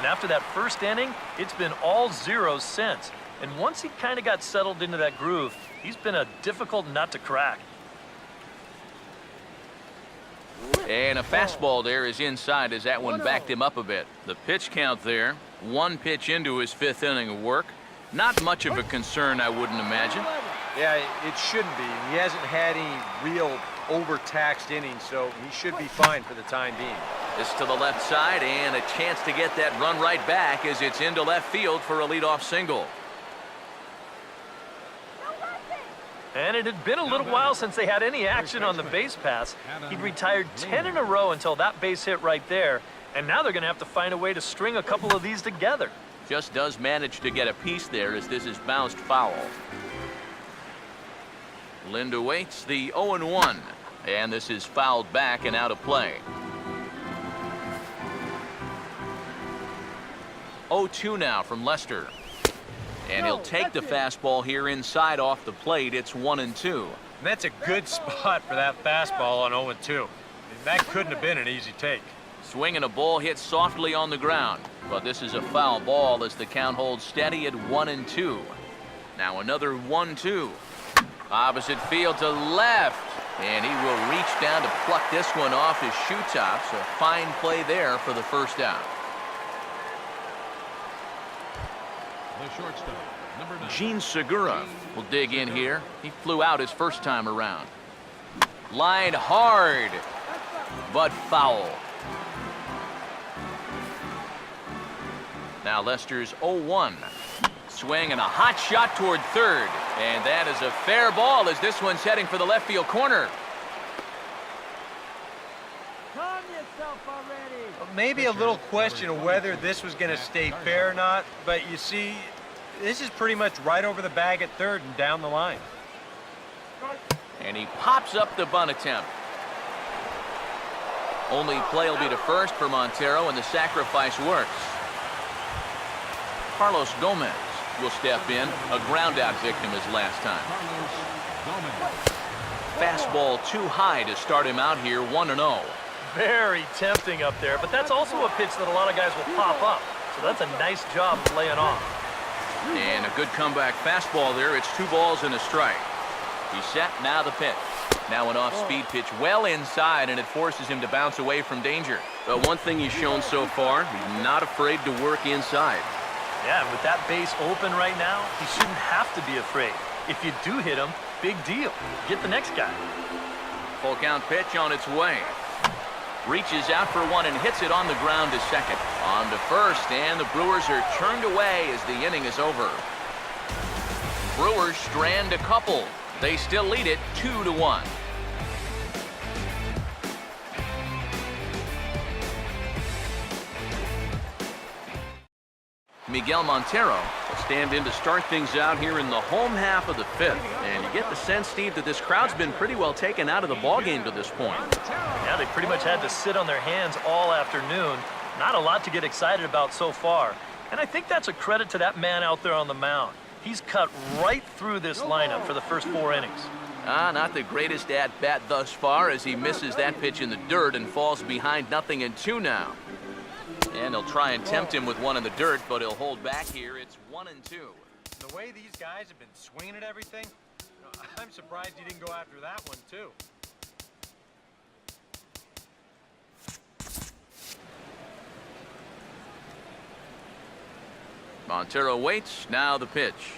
after that first inning, it's been all zeros since. And once he kind of got settled into that groove, he's been a difficult nut to crack. And a fastball there is inside as that one backed him up a bit. The pitch count there, one pitch into his fifth inning of work. Not much of a concern, I wouldn't imagine. Yeah, it shouldn't be. He hasn't had any real overtaxed innings, so he should be fine for the time being. This to the left side, and a chance to get that run right back as it's into left field for a leadoff single. And it had been a little while since they had any action on the base pass. He'd retired 10 in a row until that base hit right there, and now they're going to have to find a way to string a couple of these together. Just does manage to get a piece there as this is bounced foul. Lind awaits the 0-1, and this is fouled back and out of play. 0-2 now from Lester. And he'll take the fastball here inside off the plate. It's 1-2. That's a good spot for that fastball on 0-2. That couldn't have been an easy take. Swinging a ball hit softly on the ground. But this is a foul ball as the count holds steady at 1-2. Now another 1-2. Opposite field to left. And he will reach down to pluck this one off his shoe tops. A fine play there for the first out. The shortstop, number 9. Gene Segura will dig in here. He flew out his first time around. Line hard, but foul. Now Lester's 0-1. Swing and a hot shot toward third. And that is a fair ball as this one's heading for the left field corner. Maybe a little question of whether this was going to stay fair or not, but you see, this is pretty much right over the bag at third and down the line. And he pops up the bunt attempt. Only play will be to first for Montero, and the sacrifice works. Carlos Gomez will step in, a ground-out victim his last time. Fastball too high to start him out here, 1-0. Very tempting up there, but that's also a pitch that a lot of guys will pop up. So that's a nice job laying off. And a good comeback fastball there. It's 2 balls and a strike. He's set, now the pitch. Now an off-speed pitch well inside, and it forces him to bounce away from danger. But one thing he's shown so far, he's not afraid to work inside. Yeah, and with that base open right now, he shouldn't have to be afraid. If you do hit him, big deal. Get the next guy. Full count pitch on its way. Reaches out for one and hits it on the ground to second. On to first, and the Brewers are turned away as the inning is over. Brewers strand a couple. They still lead it 2-1. Miguel Montero will stand in to start things out here in the home half of the fifth. And you get the sense, Steve, that this crowd's been pretty well taken out of the ballgame to this point. Yeah, they pretty much had to sit on their hands all afternoon. Not a lot to get excited about so far. And I think that's a credit to that man out there on the mound. He's cut right through this lineup for the first 4 innings. Not the greatest at-bat thus far as he misses that pitch in the dirt and falls behind 0-2 now. And he'll try and tempt him with one in the dirt, but he'll hold back here. It's 1-2. The way these guys have been swinging at everything, I'm surprised he didn't go after that one, too. Montero waits, now the pitch.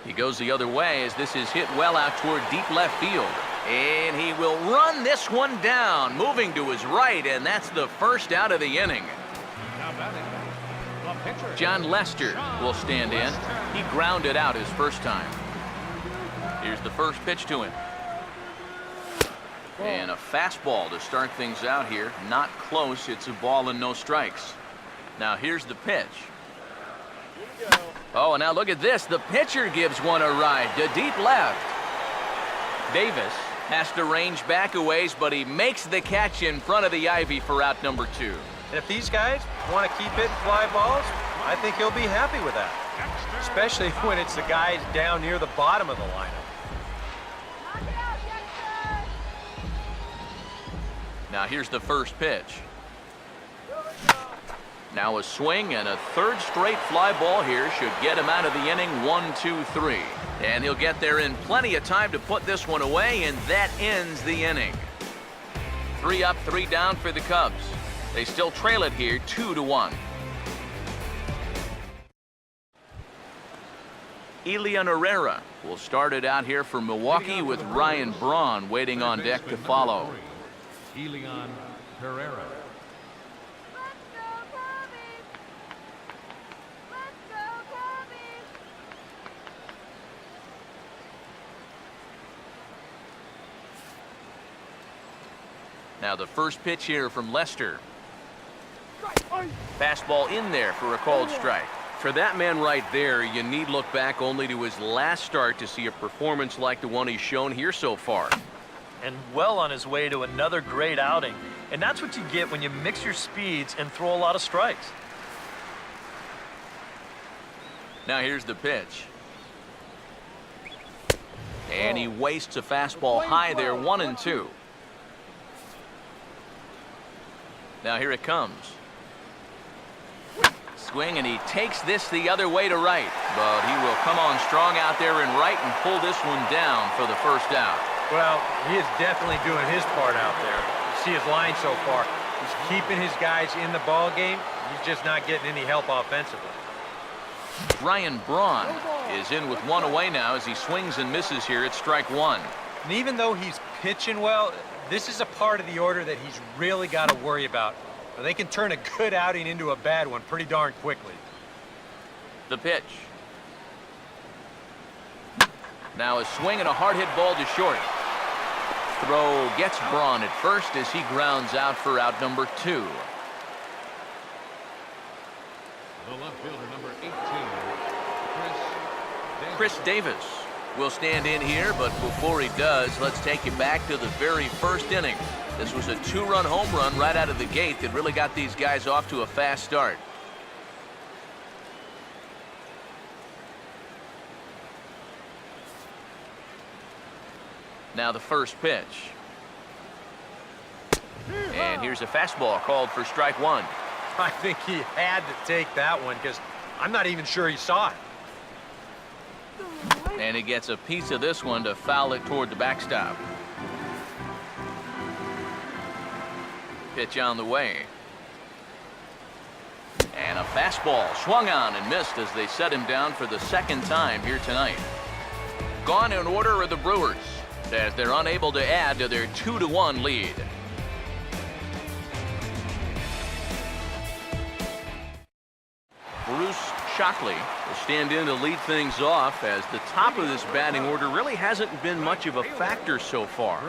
He goes the other way as this is hit well out toward deep left field. And he will run this one down, moving to his right, and that's the first out of the inning. John Lester will stand in. He grounded out his first time. Here's the first pitch to him. And a fastball to start things out here. Not close. It's a ball and no strikes. Now here's the pitch. Oh, and now look at this. The pitcher gives one a ride to deep left. Davis has to range back a ways, but he makes the catch in front of the ivy for out number 2. And if these guys want to keep hitting fly balls, I think he'll be happy with that. Especially when it's the guys down near the bottom of the lineup. Now here's the first pitch. Now a swing and a third straight fly ball here should get him out of the inning. 1-2-3. And he'll get there in plenty of time to put this one away, and that ends the inning. 3 up, 3 down for the Cubs. They still trail it here 2-1. Elian Herrera will start it out here for Milwaukee with Ryan Braun waiting on deck to follow. Elian Herrera. Now the first pitch here from Lester. Fastball in there for a called strike. For that man right there, you need look back only to his last start to see a performance like the one he's shown here so far. And well on his way to another great outing. And that's what you get when you mix your speeds and throw a lot of strikes. Now here's the pitch. And he wastes a fastball high there, 1-2. Now here it comes. Swing, and he takes this the other way to right. But he will come on strong out there in right and pull this one down for the first out. Well, he is definitely doing his part out there. You see his line so far. He's keeping his guys in the ball game. He's just not getting any help offensively. Ryan Braun is in with 1 away now as he swings and misses here at strike 1. And even though he's pitching well, this is a part of the order that he's really got to worry about. They can turn a good outing into a bad one pretty darn quickly. The pitch. Now a swing and a hard hit ball to short. Throw gets Braun at first as he grounds out for out number 2. The left fielder, number 18, Chris Davis will stand in here, but before he does, let's take it back to the very first inning. This was a 2-run home run right out of the gate that really got these guys off to a fast start. Now the first pitch. And here's a fastball called for strike 1. I think he had to take that one because I'm not even sure he saw it. And he gets a piece of this one to foul it toward the backstop. Pitch on the way. And a fastball swung on and missed as they set him down for the second time here tonight. Gone in order are the Brewers as they're unable to add to their 2-1 lead. Bruce Shockley will stand in to lead things off as the top of this batting order really hasn't been much of a factor so far.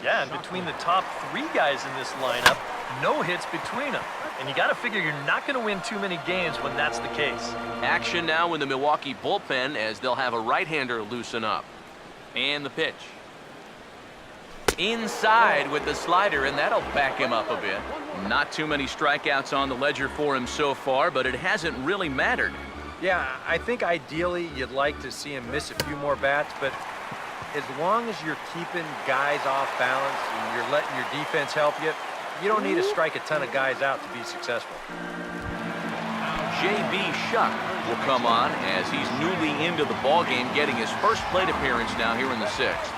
Yeah, and between the top 3 guys in this lineup, no hits between them. And you got to figure you're not going to win too many games when that's the case. Action now in the Milwaukee bullpen as they'll have a right-hander loosen up. And the pitch. Inside with the slider, and that'll back him up a bit. Not too many strikeouts on the ledger for him so far, but it hasn't really mattered. Yeah, I think ideally you'd like to see him miss a few more bats, but as long as you're keeping guys off balance and you're letting your defense help you, you don't need to strike a ton of guys out to be successful. J.B. Shuck will come on as he's newly into the ballgame, getting his first plate appearance now here in the 6th.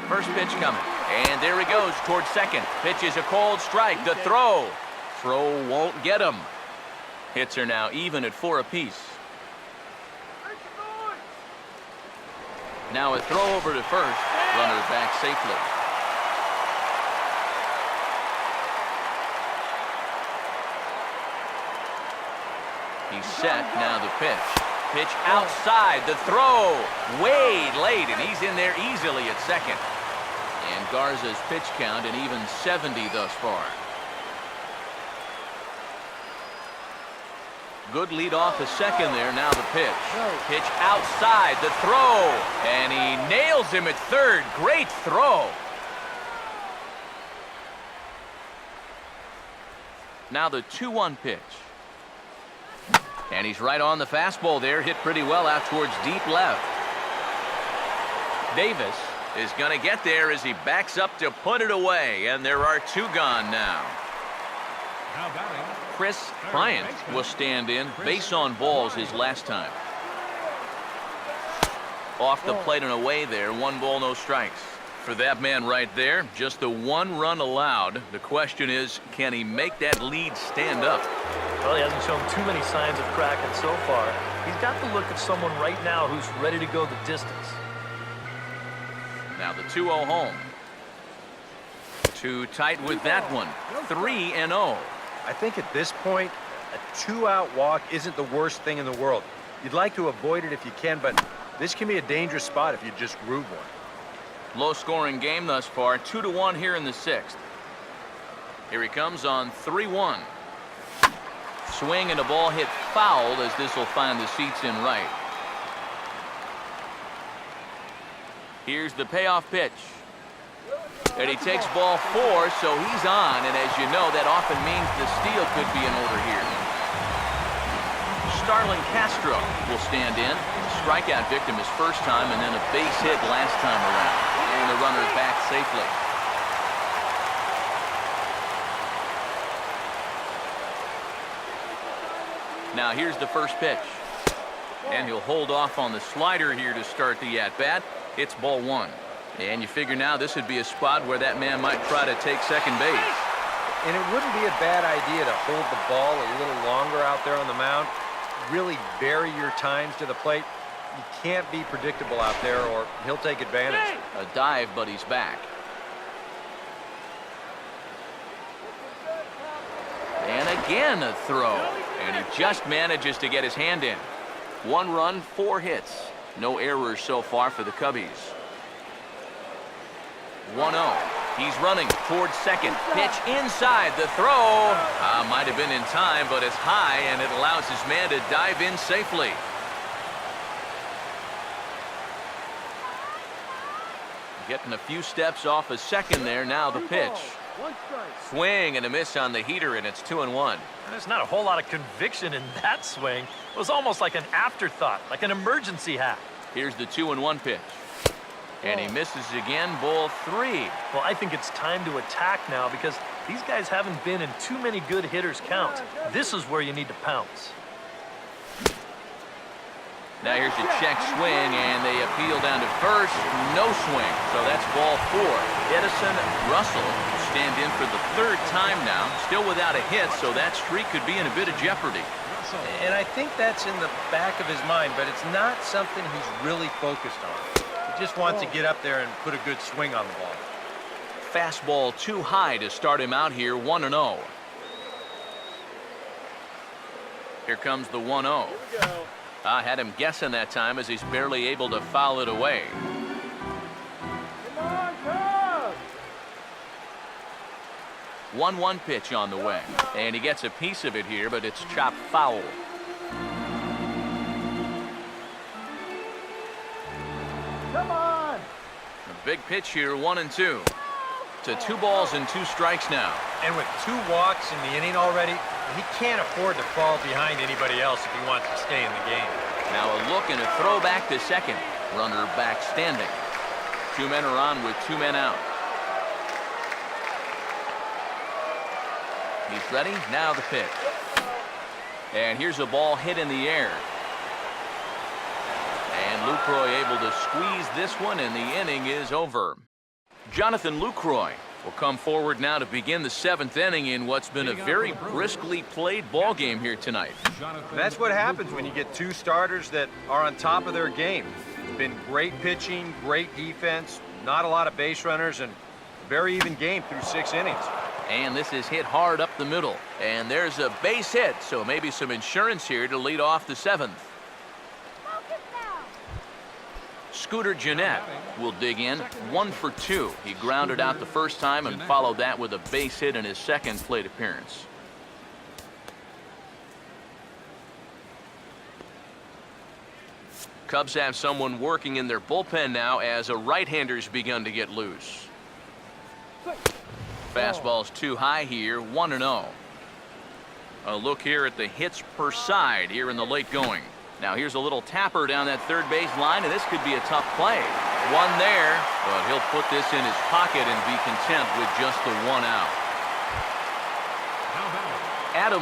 First pitch coming, and there he goes towards second. Pitch is a cold strike. The throw. Throw won't get him. Hits are now even at 4 apiece. Now a throw over to first. Runner back safely. He's set. Now the pitch. Pitch outside. The throw. Way late, and he's in there easily at second. And Garza's pitch count an even 70 thus far. Good lead off a second there. Now the pitch. Pitch outside. The throw. And he nails him at third. Great throw. Now the 2-1 pitch. And he's right on the fastball there. Hit pretty well out towards deep left. Davis is going to get there as he backs up to put it away. And there are 2 gone now. Now batting, Chris Bryant will stand in. Base on balls his last time. Off the plate and away there. 1 ball, no strikes. For that man right there, just the 1 run allowed. The question is, can he make that lead stand up? Well, he hasn't shown too many signs of cracking so far. He's got the look of someone right now who's ready to go the distance. Now the 2-0 home. Too tight with that one. 3-0. I think at this point, a 2-out walk isn't the worst thing in the world. You'd like to avoid it if you can, but this can be a dangerous spot if you just root one. Low-scoring game thus far. 2-1 here in the 6th. Here he comes on 3-1. Swing and a ball hit foul as this will find the seats in right. Here's the payoff pitch. And he takes ball 4, so he's on. And as you know, that often means the steal could be in order here. Starlin Castro will stand in. Strikeout victim his first time, and then a base hit last time around. And the runner's back safely. Now here's the first pitch. And he'll hold off on the slider here to start the at-bat. It's ball 1. And you figure now this would be a spot where that man might try to take second base. And it wouldn't be a bad idea to hold the ball a little longer out there on the mound. Really vary your times to the plate. You can't be predictable out there or he'll take advantage. A dive, but he's back. And again a throw. And he just manages to get his hand in. 1 run, 4 hits. No errors so far for the Cubbies. 1-0. He's running towards second. Pitch inside. The throw might have been in time, but it's high, and it allows his man to dive in safely. Getting a few steps off a second there. Now the pitch. Swing and a miss on the heater, and it's 2-1. There's not a whole lot of conviction in that swing. It was almost like an afterthought, like an emergency hack. Here's the 2-1 pitch. And he misses again, ball 3. Well, I think it's time to attack now because these guys haven't been in too many good hitters' counts. This is where you need to pounce. Now here's a check swing, and they appeal down to first. No swing, so that's ball 4. Edison Russell will stand in for the 3rd time now. Still without a hit, so that streak could be in a bit of jeopardy. And I think that's in the back of his mind, but it's not something he's really focused on. He just wants to get up there and put a good swing on the ball. Fastball too high to start him out here, 1-0. Here comes the 1-0. I had him guessing that time as he's barely able to foul it away. Come on, 1-1 pitch on the way. And he gets a piece of it here, but it's chopped foul. Come on! A big pitch here, 1-2. To 2 balls and 2 strikes now. And with 2 walks in the inning already, he can't afford to fall behind anybody else if he wants to stay in the game. Now a look and a throw back to second. Runner back standing. 2 men are on with 2 men out. He's ready. Now the pitch. And here's a ball hit in the air. And Lucroy able to squeeze this one, and the inning is over. Jonathan Lucroy will come forward now to begin the 7th inning in what's been a very briskly played ball game here tonight. That's what happens when you get 2 starters that are on top of their game. It's been great pitching, great defense, not a lot of base runners, and very even game through 6 innings. And this is hit hard up the middle. And there's a base hit, so maybe some insurance here to lead off the 7th. Scooter Gennett will dig in, 1 for 2. He grounded out the first time and followed that with a base hit in his 2nd plate appearance. Cubs have someone working in their bullpen now as a right-hander's begun to get loose. Fastball's too high here, 1-0. A look here at the hits per side here in the late going. Now here's a little tapper down that 3rd base line, and this could be a tough play. 1 there, but he'll put this in his pocket and be content with just the 1 out. Now batting, Adam